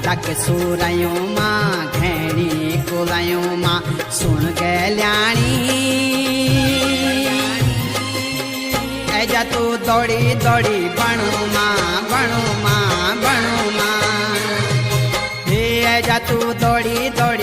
तक सूरयों मां घेणी कुलायों मां सुन गल्याणी ऐजा तू दौड़ी दौड़ी बणू मां बणू मां बणू मां हे ऐजा तू दौड़ी दौड़ी